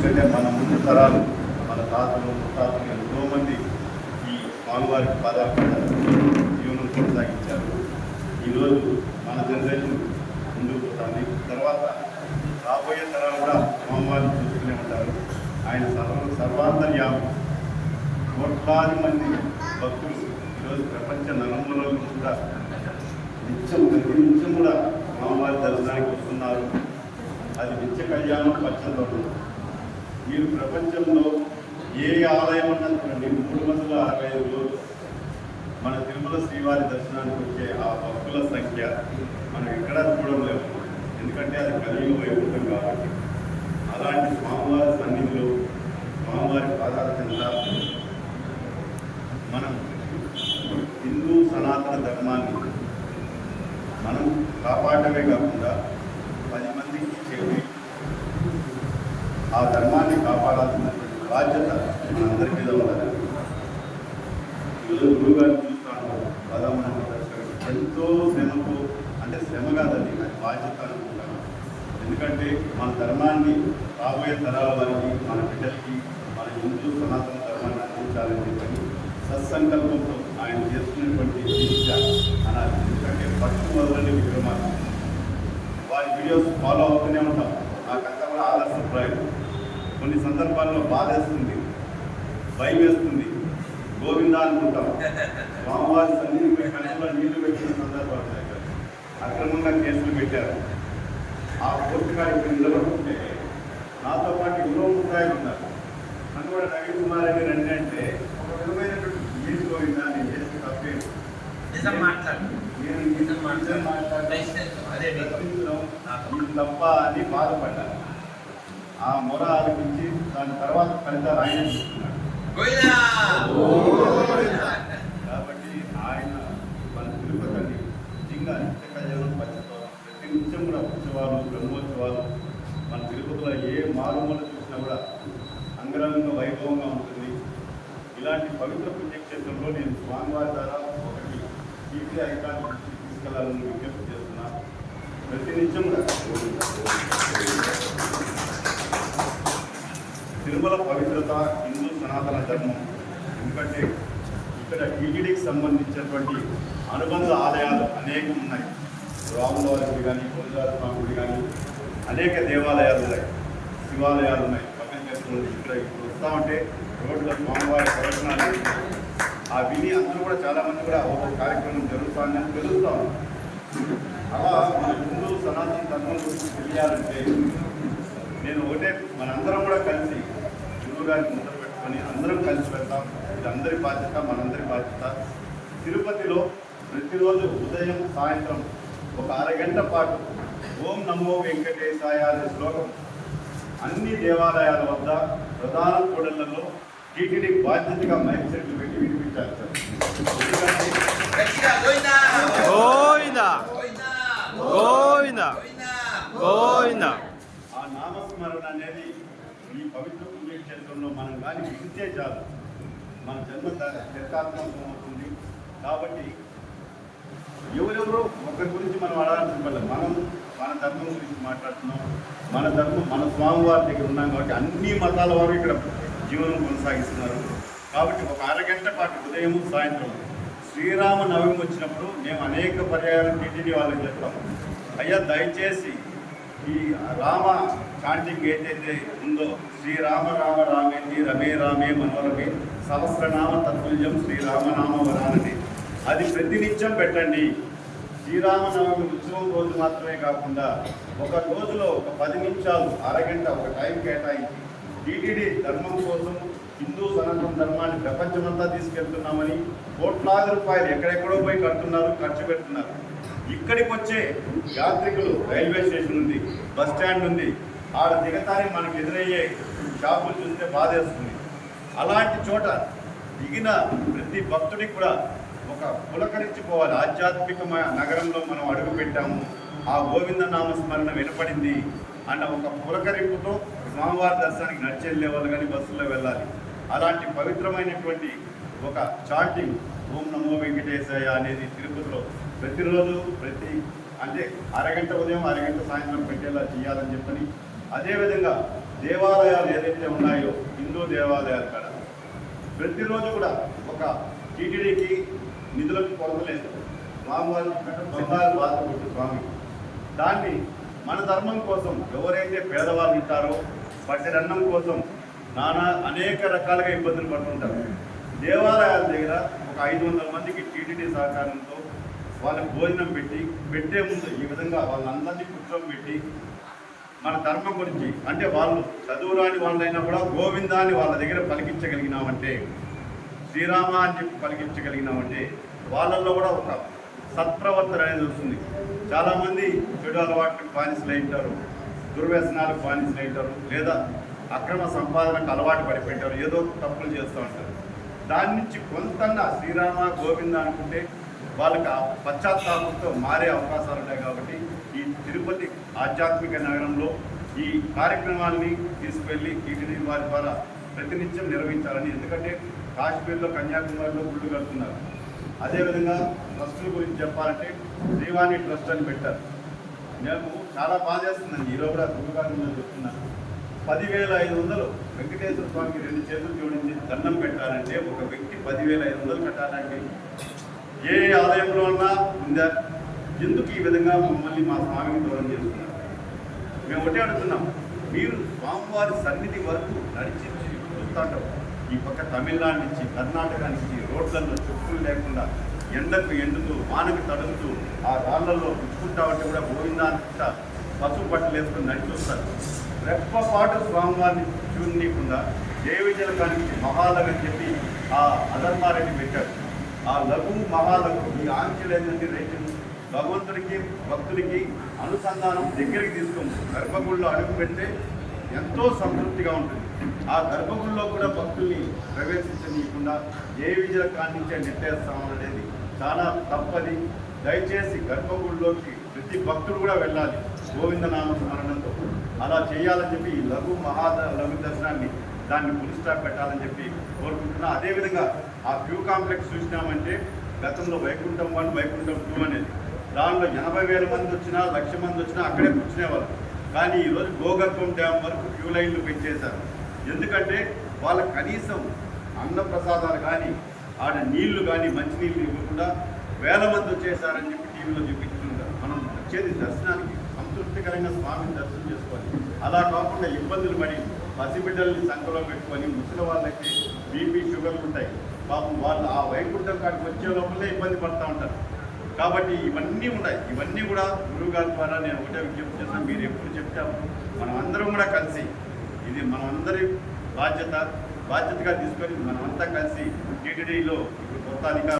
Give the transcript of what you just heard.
ఎందుకంటే మన ముందు తరాలు మన తాతలు ముత్తాతలు ఎంతోమంది ఈ స్వామివారి పాదాలు జీవనం కొనసాగించారు. ఈరోజు మన జనరేషన్ ముందుకు పోతుంది. తర్వాత రాబోయే తరాలు కూడా స్వామివారిని చూసుకునే ఉంటారు. ఆయన సర్వాంతర్యామి. కోట్లాది మంది భక్తులు ఈరోజు ప్రపంచ నలుమూలల నుంచి కూడా ప్రతి నిత్యం కూడా స్వామివారి దర్శనానికి వస్తున్నారు. అది నిత్య కళ్యాణం పచ్చదోడు. మీరు ప్రపంచంలో ఏ ఆలయం అన్నా చూడండి, 365 రోజులు మన తిరుమల శ్రీవారి దర్శనానికి వచ్చే ఆ భక్తుల సంఖ్య మనం ఎక్కడా చూడడం లేదు. ఎందుకంటే అది కలియుగ వైకుంఠం కాబట్టి. అలాంటి స్వామివారి సన్నిధిలో స్వామివారి పాదాల కింద మనం హిందూ సనాతన ధర్మాన్ని మనం కాపాడమే కాకుండా 10 మందికి చెప్పి ఆ ధర్మాన్ని కాపాడాల్సినటువంటి బాధ్యత మనందరి మీద ఉన్నది. ఈరోజు గురువు గారిని చూస్తాను, ప్రధానమంత్రి ఎంతో శ్రమకు, అంటే శ్రమ కాదండి, అది బాధ్యత అనుకుంటాను. ఎందుకంటే మన ధర్మాన్ని రాబోయే తరాల వారికి, మన బిడ్డలకి, మన హిందూ సనాతన ధర్మాన్ని అందించాలని చెప్పని సత్సంకల్పంతో ఆయన చేస్తున్నటువంటి దీక్ష అనాలి. ఎందుకంటే పట్టు మొదలని విక్రమాలు వారి వీడియోస్ ఫాలో అవుతూనే ఉంటాం. నాకంతా కూడా ఆదర్శప్రాయం. కొన్ని సందర్భాల్లో బాధేస్తుంది, భయం వేస్తుంది, గోవిందా అనుకుంటాం. స్వామివారి సన్నిధిపై కనీసం నీళ్లు పెట్టిన సందర్భాలు ఉన్నాయి. అక్రమంగా కేసులు పెట్టారు. ఆ కోర్టు గారు ఇక్కడ నిలబడుతుంటే నాతో పాటు ఎవరో ముద్దాయిలు ఉన్నారు. నన్ను కూడా నవీన్ కుమార్ రెడ్డి రండి అంటే ఒక విధమైనటువంటి మీరు గోవిందా నేను చేసిన తప్పేది తప్ప అని బాధపడ్డాను. ఆ మొర ఆలోచించి దాని తర్వాత ఫలితాలు ఆయన చూస్తున్నాడు. కాబట్టి ఆయన మన తిరుపతిని నిజంగా నిత్య కళ్యాణం పచ్చదోరం. ప్రతి నిత్యం కూడా ఉత్సవాలు, బ్రహ్మోత్సవాలు మన తిరుపతిలో ఏ మారుమూల చూసినా కూడా అంగరంగ వైభవంగా ఉంటుంది. ఇలాంటి పవిత్ర పుణ్యక్షేత్రంలో నేను స్వామివారి ద్వారా ఒకటి కీర్తి ఐకాన్ని తీసుకెళ్లాలని విజ్ఞప్తి చేస్తున్నాను. ప్రతి నిత్యం తిరుమల పవిత్రత, హిందూ సనాతన ధర్మం. ఎందుకంటే ఇక్కడ టీటీడీకి సంబంధించినటువంటి అనుబంధ ఆలయాలు అనేకం ఉన్నాయి. రాములవారి గుడి కానీ, గోవిందరాజ స్వామి గుడి కానీ, అనేక దేవాలయాలు ఉన్నాయి, శివాలయాలు ఉన్నాయి. పక్కన చేస్తున్నది ఇక్కడ ఇప్పుడు వస్తామంటే రోడ్ల స్వామివారి ప్రవచనాలు ఆ విని అందరూ కూడా చాలామంది కూడా ఒక కార్యక్రమం జరుగుతుందని తెలుస్తాం. అలా మన హిందూ సనాతన ధర్మం గురించి తెలియాలంటే నేను ఒకటే, మనందరం కూడా కలిసి గురువు గారికి ముందర పెట్టుకొని అందరం కలిసి వెళ్తాం. ఇది అందరి బాధ్యత, మనందరి బాధ్యత. తిరుపతిలో ప్రతిరోజు ఉదయం సాయంత్రం ఒక అరగంట పాటు ఓం నమో వెంకటేశాయ అనే శ్లోకం అన్ని దేవాలయాల వద్ద ప్రధాన కూడళ్లలో టీటీడీ బాధ్యతగా మైక్ సెట్లు పెట్టి వినిపించాలి సార్. ఆ నామస్మరణ అనేది ఈ పవిత్ర పుణ్యక్షేత్రంలో మనం కానీ వింటే చాలు, మన జన్మ చరితాత్మకం అవుతుంది. కాబట్టి ఎవరెవరో ఒకరి గురించి మనం అడగాల్సిన వల్ల మనం మన ధర్మం గురించి మాట్లాడుతున్నాం. మన ధర్మం మన స్వామివారి దగ్గర ఉన్నాం కాబట్టి అన్ని మతాల వారు ఇక్కడ జీవనం కొనసాగిస్తున్నారు. కాబట్టి ఒక అరగంట పాటు ఉదయం సాయంత్రం శ్రీరామ నవమి వచ్చినప్పుడు మేము అనేక పర్యాయాలు టీటీడీ వాళ్ళకి చెప్తాం, అయ్యా దయచేసి ఈ రామ చాంటింగ్ ఏదైతే ఉందో శ్రీరామ రామ రామేంది రమే రామే మనోరమే సహస్రనామ తత్తుల్యం శ్రీరామనామ వరానని అది ప్రతినిత్యం పెట్టండి. శ్రీరామనవమి ఉత్సవం రోజు మాత్రమే కాకుండా ఒక రోజులో ఒక 10 నిమిషాలు అరగంట ఒక టైం కేటాయించి టీటీడీ ధర్మం కోసం, హిందూ సనాతన ధర్మాన్ని ప్రపంచమంతా తీసుకెళ్తున్నామని కోట్లాది రూపాయలు ఎక్కడెక్కడో పోయి కడుతున్నారు, ఖర్చు పెడుతున్నారు. ఇక్కడికి వచ్చే యాత్రికులు రైల్వే స్టేషన్ ఉంది, బస్ స్టాండ్ ఉంది, ఆడ దిగతానే మనకు ఎదురయ్యే షాపులు చూస్తే బాధేస్తుంది. అలాంటి చోట దిగిన ప్రతి భక్తుడికి కూడా ఒక పులకరించిపోవాలి. ఆధ్యాత్మిక నగరంలో మనం అడుగు పెట్టాము, ఆ గోవింద నామస్మరణ వినపడింది అన్న ఒక పులకరింపుతో స్వామివారి దర్శనానికి నడిచి వెళ్ళే వాళ్ళు కానీ బస్సుల్లో వెళ్ళాలి. అలాంటి పవిత్రమైనటువంటి ఒక చాంటింగ్ ఓం నమో వెంకటేశాయ అనేది తిరుపతిలో ప్రతిరోజు అంటే అరగంట ఉదయం అరగంట సాయంత్రం పెట్టేలా చేయాలని చెప్పని, అదేవిధంగా దేవాలయాలు ఏదైతే ఉన్నాయో హిందూ దేవాలయాలు కాడ ప్రతిరోజు కూడా ఒక టీటీడీకి నిధులకు కొరతలేదు. స్వామివారి బంగారు బాధపడుతుంది స్వామి. దాన్ని మన ధర్మం కోసం ఎవరైతే పేదవాళ్ళు ఉంటారో పట్టెడన్నం కోసం అనేక రకాలుగా ఇబ్బందులు పడుతుంటారు. దేవాలయాల దగ్గర ఒక 500 మందికి టీటీడీ సహకారంతో వాళ్ళకి భోజనం పెట్టే ముందు ఈ విధంగా వాళ్ళందరినీ కూర్చోబెట్టి మన ధర్మం గురించి, అంటే వాళ్ళు చదువురాని వాళ్ళైనా కూడా గోవిందాన్ని వాళ్ళ దగ్గర పలికించగలిగినామంటే, శ్రీరామ అని చెప్పి పలికించగలిగినామంటే వాళ్ళల్లో కూడా ఒక సత్ప్రవర్తన అనేది వస్తుంది. చాలామంది చెడు అలవాట్లకు బానిసలు ఉంటారు, దుర్వ్యసనాలకు బానిసలు ఉంటారు, లేదా అక్రమ సంపాదనకు అలవాటు పడిపోయింటారు, ఏదో తప్పులు చేస్తూ ఉంటారు. దాని నుంచి కొంతన్నా శ్రీరామ గోవింద అనుకుంటే వాళ్ళకి ఆ పశ్చాత్తాపంతో మారే అవకాశాలు ఉన్నాయి. కాబట్టి ఈ తిరుపతి ఆధ్యాత్మిక నగరంలో ఈ కార్యక్రమాన్ని తీసుకువెళ్ళి టీటీడీ వారి ద్వారా ప్రతినిత్యం నిర్వహించాలని. ఎందుకంటే కాశ్మీర్లో కన్యాకుమారిలో గుళ్ళు కడుతున్నారు. అదేవిధంగా ట్రస్టుల గురించి చెప్పాలంటే శ్రీవాణి ట్రస్ట్ అని పెట్టారు. నేను చాలా బాధ చేస్తుందండి. ఈరోజు కూడా గురుగారు చెప్తున్నాను, 10,500 వెంకటేశ్వర స్వామికి 2 చేతులు జోడించి దండం పెట్టాలంటే ఒక వ్యక్తి 10,500 కట్టాలంటే ఏ ఆలయంలో ఉన్నా ఉందా? ఎందుకు ఈ విధంగా మమ్మల్ని మా స్వామిని దూరం చేస్తున్నారు? మేము ఒకటే అడుగుతున్నాం, మీరు స్వామివారి సన్నిధి వరకు నడిచి చూస్తుంటాం. ఈ పక్క తమిళనాడు నుంచి కర్ణాటక నుంచి రోడ్లలో చెప్పులు లేకుండా ఎండకు ఎండుతూ వానకు తడుగుతూ ఆ రాళ్లలో పుచ్చుకుంటా ఉంటే కూడా గోవిందాంత పసుపు బట్టలు వేసుకొని నడిచొస్తారు. రెప్పపాటు స్వామివారిని చూడనీయకుండా దేవిజలకానికి మహాలగ అని చెప్పి ఆ అధర్మారెడ్డి పెట్టారు. ఆ లఘు మహాలఘు ఈ ఆంక్షలు ఏంటంటే రైతులు భగవంతుడికి భక్తుడికి అనుసంధానం దగ్గరికి తీసుకుంది. గర్భగుడిలో అడుగు పెడితే ఎంతో సంతృప్తిగా ఉంటుంది. ఆ గర్భగుడిలో కూడా భక్తుల్ని ప్రవేశించనీయకుండా ఏ విజయ కానించే నెట్టేస్తామనేది చాలా తప్పది. దయచేసి గర్భగుడిలోకి ప్రతి భక్తుడు కూడా వెళ్ళాలి గోవిందనామ స్మరణతో. అలా చేయాలని చెప్పి ఈ లఘు దర్శనాన్ని దాన్ని పులిస్టాప్ పెట్టాలని చెప్పి కోరుకుంటున్నా. అదేవిధంగా ఆ క్యూ కాంప్లెక్స్ చూసినామంటే గతంలో వైకుంఠం 1 వైకుంఠం 2 అనేది దానిలో 80,000 మంది వచ్చినా 1,00,000 మంది వచ్చినా అక్కడే కూర్చునేవారు. కానీ ఈరోజు గోగర్భం డ్యామ్ వరకు క్యూ లైన్లు పెంచేశారు. ఎందుకంటే వాళ్ళకి కనీసం అన్నప్రసాదాలు కానీ ఆడ నీళ్లు కానీ మంచినీళ్ళు ఇవ్వకుండా వేల మంది వచ్చేసారని చెప్పి టీవీలో చూపించుకుంటారు. మనం వచ్చేది దర్శనానికి సంతృప్తికరంగా స్వామిని దర్శనం చేసుకోవాలి. అలా కాకుండా ఇబ్బందులు పడి పసిబిడ్డల్ని సంఖ్యలో పెట్టుకొని ముసలి వాళ్ళకి బీపీ షుగర్లు ఉంటాయి. పాపం వాళ్ళు ఆ వైకుంఠం కాడికి వచ్చే లోపలే ఇబ్బంది పడుతూ ఉంటారు. కాబట్టి ఇవన్నీ ఉన్నాయి. ఇవన్నీ కూడా గురువుగారి ద్వారా నేను ఒకటే విజ్ఞప్తి చేస్తాను, మీరు ఎప్పుడు చెప్తాము మనం అందరం కూడా కలిసి, ఇది మనమందరి బాధ్యతగా తీసుకొని మనమంతా కలిసి టీటీడీలో ఇప్పుడు కొత్త అధికారులు